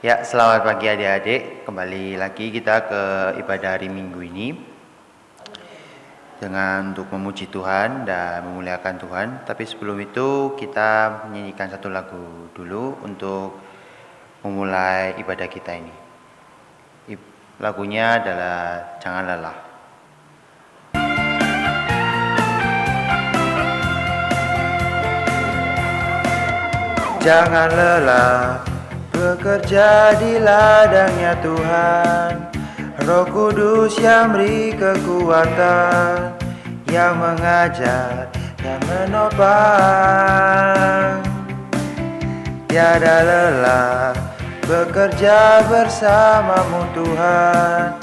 Ya, selamat pagi adik-adik. Kembali lagi kita ke ibadah hari Minggu ini dengan untuk memuji Tuhan dan memuliakan Tuhan. Tapi sebelum itu kita menyanyikan satu lagu dulu untuk memulai ibadah kita ini. Lagunya adalah Jangan Lelah. Jangan lelah bekerja di ladangnya Tuhan. Roh Kudus yang beri kekuatan, yang mengajar dan menopang. Tiada lelah bekerja bersamamu Tuhan,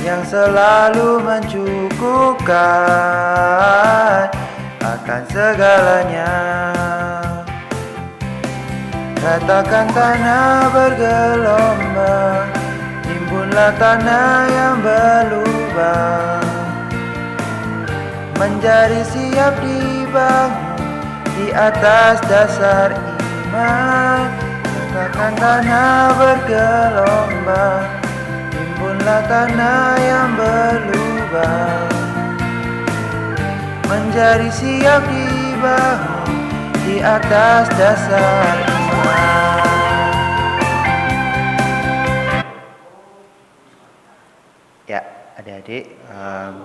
yang selalu mencukupkan akan segalanya. Katakan tanah bergelombang, timbunlah tanah yang berlubang, menjadi siap dibangun di atas dasar iman. Katakan tanah bergelombang, timbunlah tanah yang berlubang, menjadi siap dibangun di atas dasar iman. Ya, adik-adik,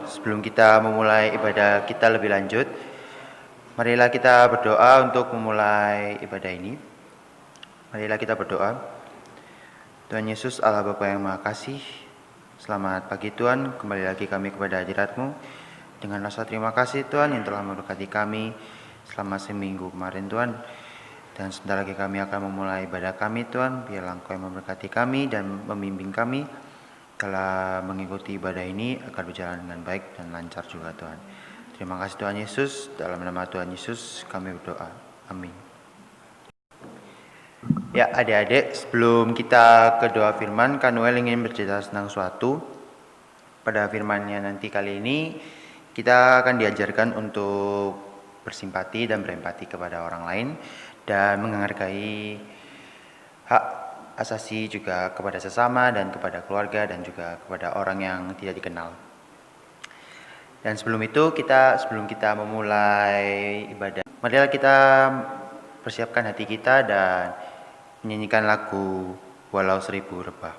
sebelum kita memulai ibadah kita lebih lanjut, marilah kita berdoa untuk memulai ibadah ini. Marilah kita berdoa. Tuhan Yesus, Allah Bapa yang Maha Kasih, selamat pagi Tuhan, kembali lagi kami kepada hadirat-Mu. Dengan rasa terima kasih Tuhan yang telah memberkati kami selama seminggu kemarin Tuhan. Dan sebentar lagi kami akan memulai ibadah kami Tuhan. Biarlah Engkau yang memberkati kami dan membimbing kami kalau mengikuti ibadah ini akan berjalan dengan baik dan lancar juga Tuhan. Terima kasih Tuhan Yesus. Dalam nama Tuhan Yesus kami berdoa. Amin. Ya, adik-adik, sebelum kita ke doa firman, Kanuel ingin bercerita tentang suatu. Pada firmannya nanti kali ini kita akan diajarkan untuk bersimpati dan berempati kepada orang lain dan menghargai hak asasi juga kepada sesama dan kepada keluarga dan juga kepada orang yang tidak dikenal. Dan sebelum kita memulai ibadah, marilah kita persiapkan hati kita dan menyanyikan lagu Walau Seribu Rebah.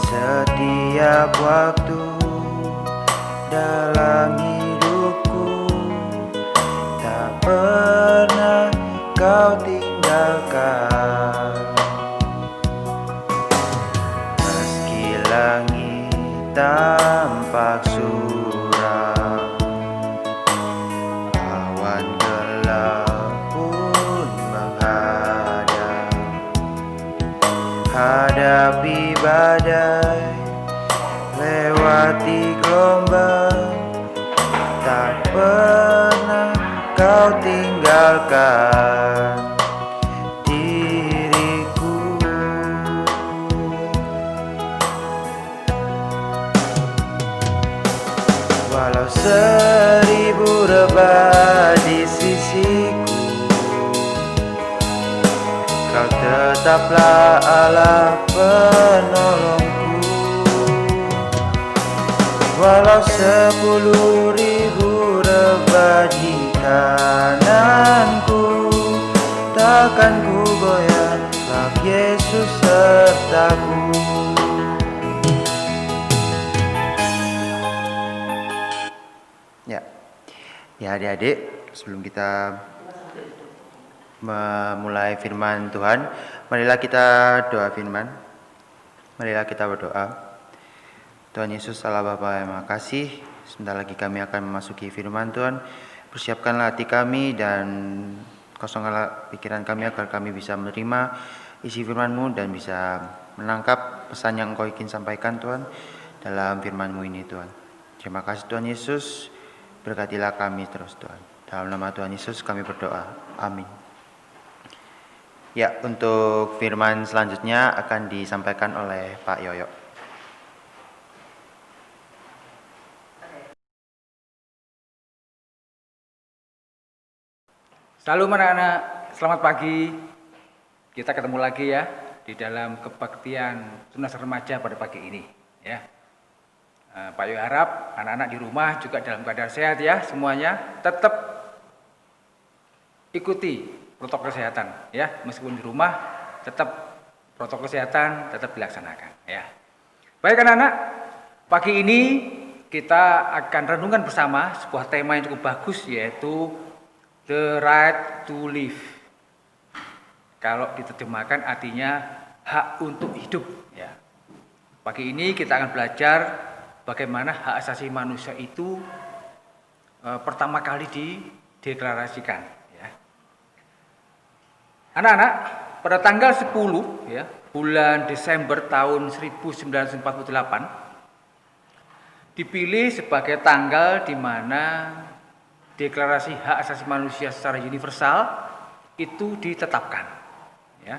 Setiap waktu dalam hidupku, tak pernah Kau tinggalkan. Meski langit tampak suram, awan gelap pun menghadap, hadapi badai, lewati gelombang, tak pernah Kau tinggalkan diriku. Walau seribu rebah di sisiku, Kau tetaplah Allah penolongku. Walau 10.000 rebah di kananku, takkan ku goyah, sebab Yesus sertaku. Ya adik-adik, sebelum kita memulai firman Tuhan, marilah kita doa firman. Marilah kita berdoa. Tuhan Yesus Allah Bapa yang Maha Kasih, sebentar lagi kami akan memasuki firman Tuhan. Persiapkanlah hati kami dan kosongkanlah pikiran kami agar kami bisa menerima isi firman-Mu dan bisa menangkap pesan yang Engkau ingin sampaikan Tuhan dalam firman-Mu ini Tuhan. Terima kasih Tuhan Yesus, berkatilah kami terus Tuhan. Dalam nama Tuhan Yesus kami berdoa. Amin. Ya, untuk firman selanjutnya akan disampaikan oleh Pak Yoyo. Salam anak-anak, selamat pagi. Kita ketemu lagi ya di dalam kebaktian tunas remaja pada pagi ini. Ya, Pak Yoyo harap anak-anak di rumah juga dalam keadaan sehat ya semuanya. Tetap ikuti protokol kesehatan ya, meskipun di rumah tetap protokol kesehatan tetap dilaksanakan ya. Baik anak-anak, pagi ini kita akan renungkan bersama sebuah tema yang cukup bagus, yaitu the right to live. Kalau diterjemahkan artinya hak untuk hidup ya. Pagi ini kita akan belajar bagaimana hak asasi manusia itu pertama kali dideklarasikan. Anak-anak, pada tanggal 10 ya, bulan Desember tahun 1948 dipilih sebagai tanggal di mana deklarasi hak asasi manusia secara universal itu ditetapkan. Ya.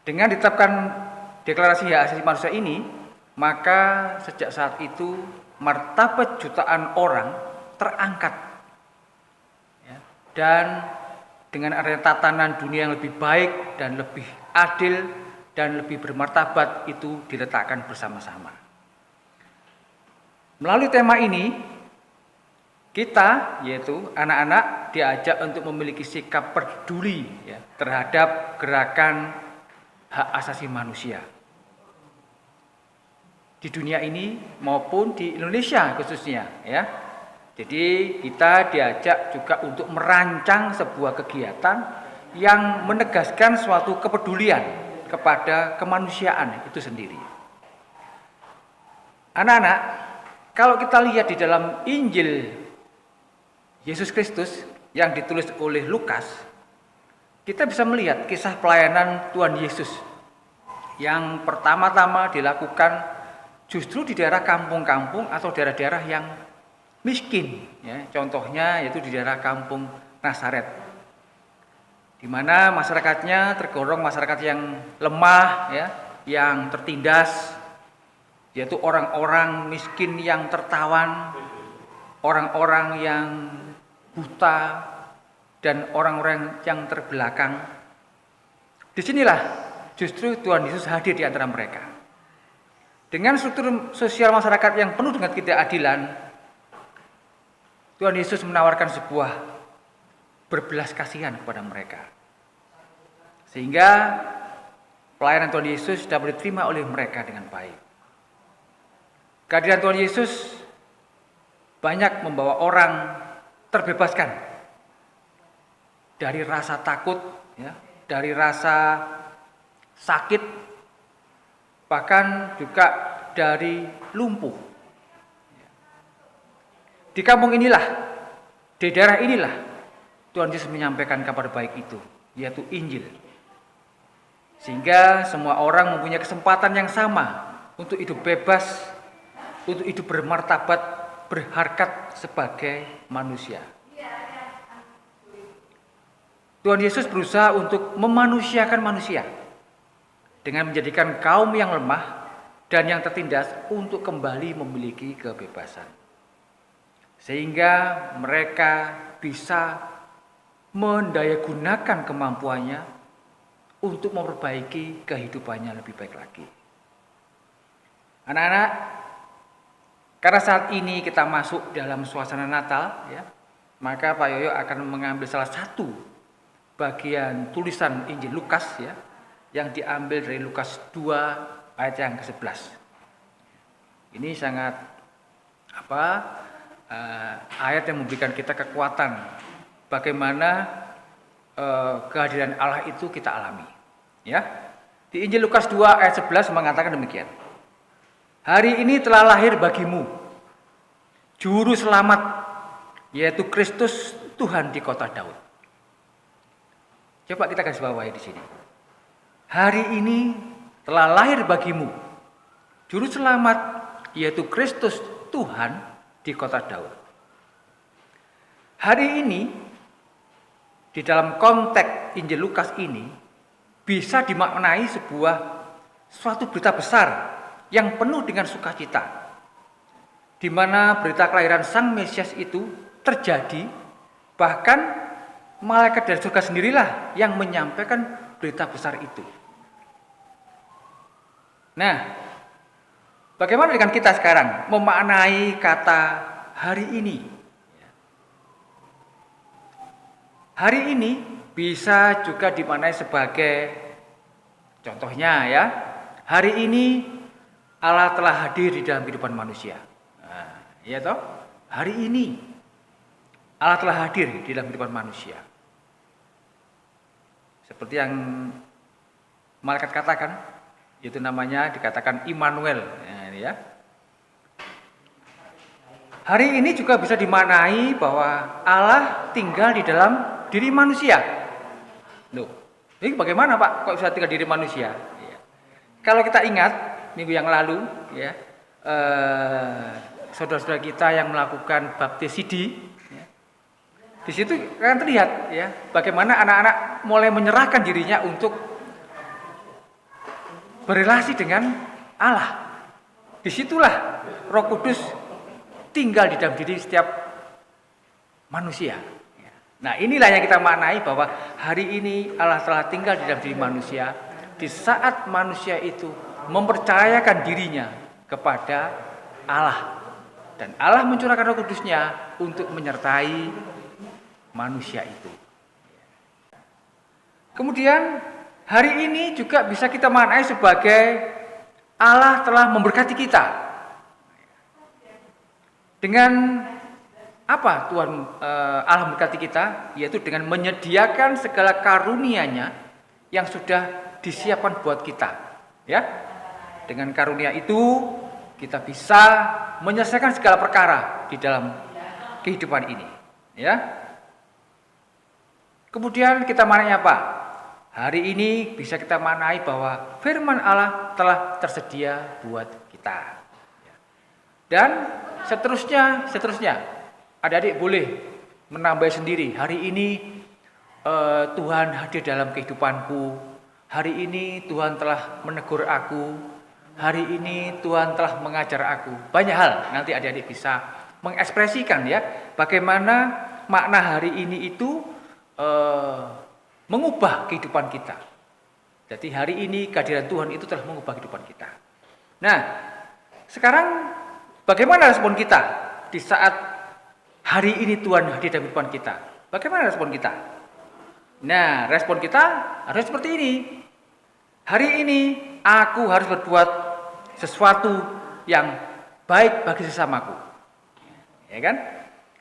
Dengan ditetapkan deklarasi hak asasi manusia ini, maka sejak saat itu martabat jutaan orang terangkat. Ya. Dan dengan adanya tatanan dunia yang lebih baik dan lebih adil dan lebih bermartabat itu diletakkan bersama-sama. Melalui tema ini, kita, yaitu anak-anak, diajak untuk memiliki sikap peduli ya, terhadap gerakan hak asasi manusia di dunia ini maupun di Indonesia khususnya ya. Jadi kita diajak juga untuk merancang sebuah kegiatan yang menegaskan suatu kepedulian kepada kemanusiaan itu sendiri. Anak-anak, kalau kita lihat di dalam Injil Yesus Kristus yang ditulis oleh Lukas, kita bisa melihat kisah pelayanan Tuhan Yesus yang pertama-tama dilakukan justru di daerah kampung-kampung atau daerah-daerah yang miskin, ya, contohnya yaitu di daerah kampung Nazaret, di mana masyarakatnya tergolong masyarakat yang lemah, ya, yang tertindas, yaitu orang-orang miskin yang tertawan, orang-orang yang buta, dan orang-orang yang terbelakang. Disinilah justru Tuhan Yesus hadir di antara mereka. Dengan struktur sosial masyarakat yang penuh dengan ketidakadilan, Tuhan Yesus menawarkan sebuah berbelas kasihan kepada mereka. Sehingga pelayanan Tuhan Yesus dapat diterima oleh mereka dengan baik. Kehadiran Tuhan Yesus banyak membawa orang terbebaskan dari rasa takut, ya, dari rasa sakit, bahkan juga dari lumpuh. Di kampung inilah, di daerah inilah Tuhan Yesus menyampaikan kabar baik itu, yaitu Injil. Sehingga semua orang mempunyai kesempatan yang sama untuk hidup bebas, untuk hidup bermartabat, berharkat sebagai manusia. Tuhan Yesus berusaha untuk memanusiakan manusia dengan menjadikan kaum yang lemah dan yang tertindas untuk kembali memiliki kebebasan. Sehingga mereka bisa mendayagunakan kemampuannya untuk memperbaiki kehidupannya lebih baik lagi. Anak-anak, karena saat ini kita masuk dalam suasana Natal, ya, maka Pak Yoyo akan mengambil salah satu bagian tulisan Injil Lukas, ya, yang diambil dari Lukas 2 ayat yang ke-11. Ini sangat ayat yang memberikan kita kekuatan bagaimana kehadiran Allah itu kita alami, ya. Di Injil Lukas 2 ayat 11 mengatakan demikian. Hari ini telah lahir bagimu Juru Selamat, yaitu Kristus Tuhan di kota Daud. Coba kita garis bawahi di sini. Hari ini telah lahir bagimu Juru Selamat, yaitu Kristus Tuhan di kota Daud. Hari ini di dalam konteks Injil Lukas ini bisa dimaknai suatu berita besar yang penuh dengan sukacita, di mana berita kelahiran Sang Mesias itu terjadi, bahkan malaikat dari surga sendirilah yang menyampaikan berita besar itu. Nah, bagaimana dengan kita sekarang memaknai kata hari ini? Hari ini bisa juga dimaknai sebagai, contohnya ya, hari ini Allah telah hadir di dalam kehidupan manusia. Nah, ya toh, hari ini Allah telah hadir di dalam kehidupan manusia. Seperti yang malaikat katakan, itu namanya dikatakan Immanuel. Nah, ini ya. Hari ini juga bisa dimaknai bahwa Allah tinggal di dalam diri manusia. Loh, ini bagaimana Pak? Kok bisa tinggal diri manusia? Ya. Kalau kita ingat minggu yang lalu, ya, saudara-saudara kita yang melakukan baptisidi, ya, di situ akan terlihat, ya, bagaimana anak-anak mulai menyerahkan dirinya untuk berrelasi dengan Allah. Disitulah Roh Kudus tinggal di dalam diri setiap manusia. Nah, inilah yang kita maknai bahwa hari ini Allah telah tinggal di dalam diri manusia di saat manusia itu mempercayakan dirinya kepada Allah. Dan Allah mencurahkan Roh Kudusnya untuk menyertai manusia itu. Kemudian hari ini juga bisa kita maknai sebagai Allah telah memberkati kita. Dengan apa Tuhan Allah memberkati kita? Yaitu dengan menyediakan segala karunia-Nya yang sudah disiapkan buat kita. Ya, dengan karunia itu kita bisa menyelesaikan segala perkara di dalam kehidupan ini. Ya. Kemudian kita maknai apa? Hari ini bisa kita maknai bahwa firman Allah telah tersedia buat kita. Dan seterusnya. Adik-adik boleh menambah sendiri. Hari ini Tuhan hadir dalam kehidupanku. Hari ini Tuhan telah menegur aku. Hari ini Tuhan telah mengajar aku. Banyak hal nanti adik-adik bisa mengekspresikan ya. Bagaimana makna hari ini itu mengubah kehidupan kita. Jadi hari ini kehadiran Tuhan itu telah mengubah kehidupan kita. Nah, sekarang bagaimana respon kita di saat hari ini Tuhan hadir dalam kehidupan kita? Bagaimana respon kita? Nah, respon kita harus seperti ini. Hari ini aku harus berbuat sesuatu yang baik bagi sesamaku. Ya kan?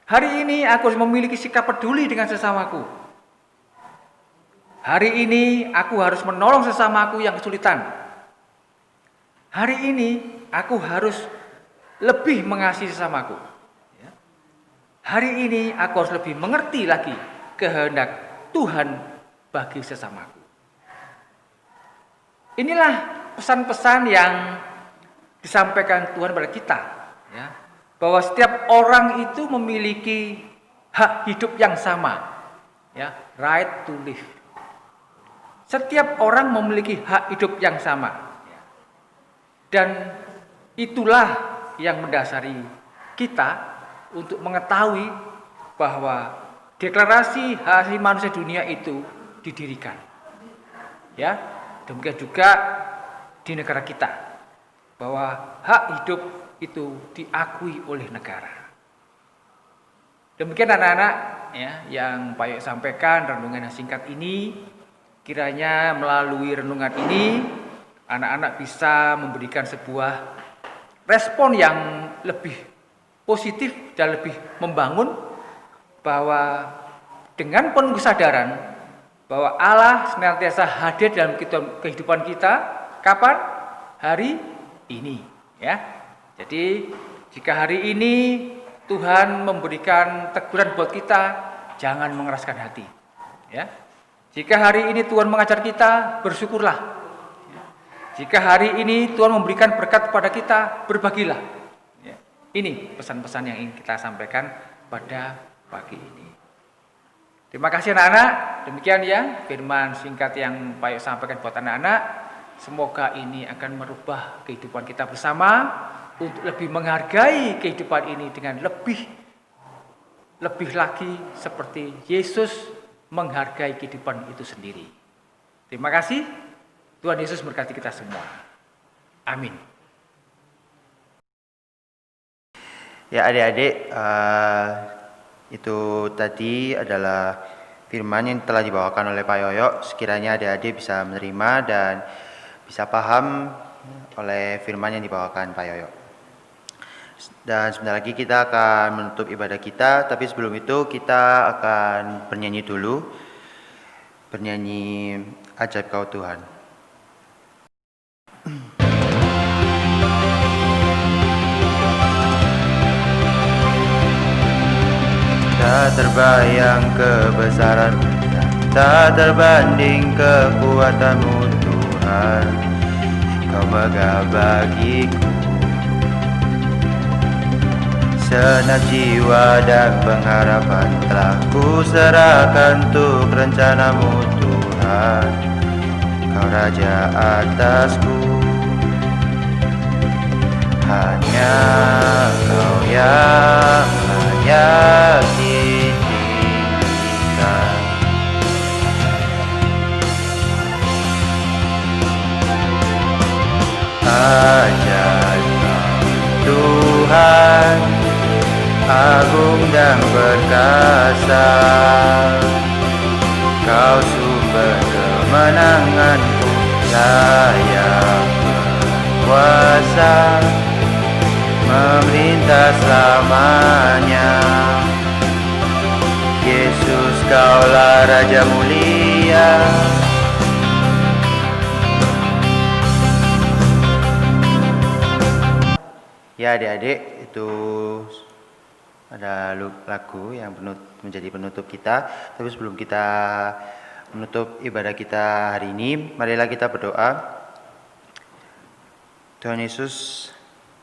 Hari ini aku harus memiliki sikap peduli dengan sesamaku. Hari ini aku harus menolong sesamaku yang kesulitan. Hari ini aku harus lebih mengasihi sesamaku. Hari ini aku harus lebih mengerti lagi kehendak Tuhan bagi sesamaku. Inilah pesan-pesan yang disampaikan Tuhan kepada kita, ya, bahwa setiap orang itu memiliki hak hidup yang sama, ya, right to live. Setiap orang memiliki hak hidup yang sama, dan itulah yang mendasari kita untuk mengetahui bahwa deklarasi hak asasi manusia dunia itu didirikan. Ya, demikian juga di negara kita, bahwa hak hidup itu diakui oleh negara. Demikian anak-anak ya yang Pak Yok sampaikan renungan yang singkat ini. Kiranya melalui renungan ini anak-anak bisa memberikan sebuah respon yang lebih positif dan lebih membangun, bahwa dengan penuh kesadaran bahwa Allah senantiasa hadir dalam kehidupan kita. Kapan? Hari ini, ya. Jadi jika hari ini Tuhan memberikan teguran buat kita, jangan mengeraskan hati, ya. Jika hari ini Tuhan mengajar kita, bersyukurlah. Jika hari ini Tuhan memberikan berkat kepada kita, berbagilah. Ya. Ini pesan-pesan yang ingin kita sampaikan pada pagi ini. Terima kasih anak-anak. Demikian ya firman singkat yang Pak Yok sampaikan buat anak-anak. Semoga ini akan merubah kehidupan kita bersama untuk lebih menghargai kehidupan ini dengan lebih lagi seperti Yesus menghargai kehidupan itu sendiri. Terima kasih. Tuhan Yesus berkati kita semua. Amin. Ya adik-adik, itu tadi adalah firman yang telah dibawakan oleh Pak Yoyo. Sekiranya adik-adik bisa menerima dan bisa paham oleh firman yang dibawakan Pak Yoyo. Dan sebentar lagi kita akan menutup ibadah kita, tapi sebelum itu kita akan bernyanyi dulu. Bernyanyi Ajaib Kau Tuhan. Tak terbayang kebesaran, tak terbanding kekuatanmu Tuhan. Kau megah bagiku segenap jiwa dan pengharapan, telah ku serahkan untuk rencanamu Tuhan. Kau Raja atasku, hanya Kau yang layak ditinggikan. Ajaib Kau Tuhan, agung dan perkasa. Kau sumber kemenanganku, layak berkuasa, memerintah selamanya. Yesus, Kaulah Raja mulia. Ya adik-adik, itu ada lagu yang menjadi penutup kita. Tapi sebelum kita menutup ibadah kita hari ini, marilah kita berdoa. Tuhan Yesus,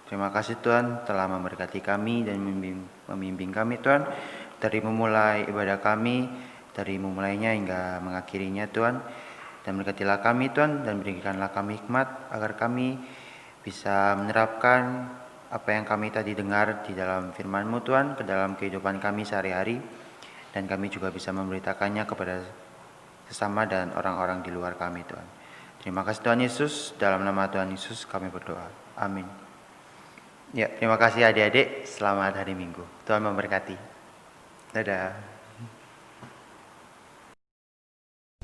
terima kasih Tuhan telah memberkati kami dan membimbing kami Tuhan, dari memulai ibadah kami, dari memulainya hingga mengakhirinya Tuhan. Dan berkatilah kami Tuhan, dan berikanlah kami hikmat agar kami bisa menerapkan apa yang kami tadi dengar di dalam firman-Mu Tuhan ke dalam kehidupan kami sehari-hari, dan kami juga bisa memberitakannya kepada sesama dan orang-orang di luar kami Tuhan. Terima kasih Tuhan Yesus, dalam nama Tuhan Yesus kami berdoa. Amin. Ya, terima kasih adik-adik, selamat hari Minggu. Tuhan memberkati. Dadah.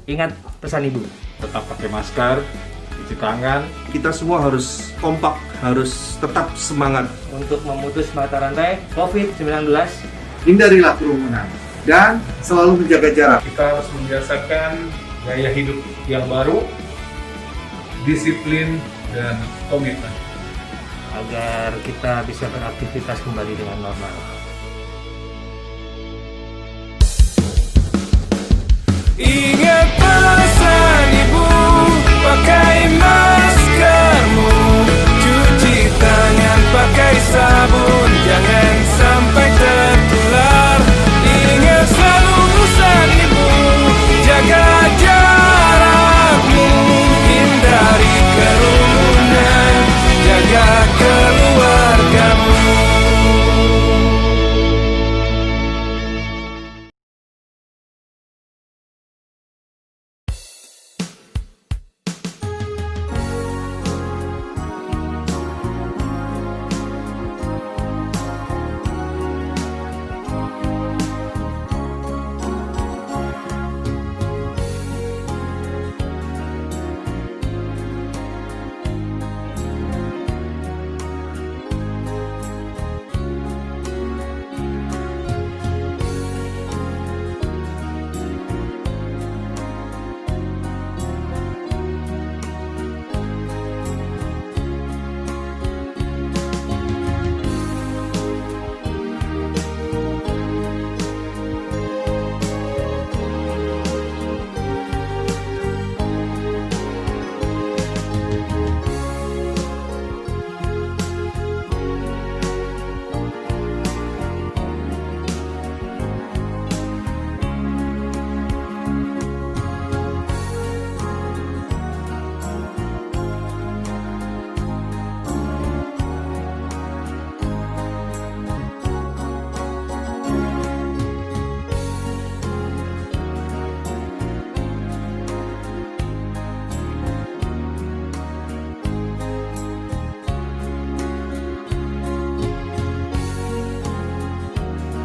Ingat pesan Ibu, Tetap pakai masker, cuci tangan. Kita semua harus kompak, harus tetap semangat. untuk memutus mata rantai COVID-19. Hindarilah kerumunan dan selalu menjaga jarak. Kita harus membiasakan gaya hidup yang baru, disiplin, dan komitmen. Agar kita bisa beraktivitas kembali dengan normal. Ingat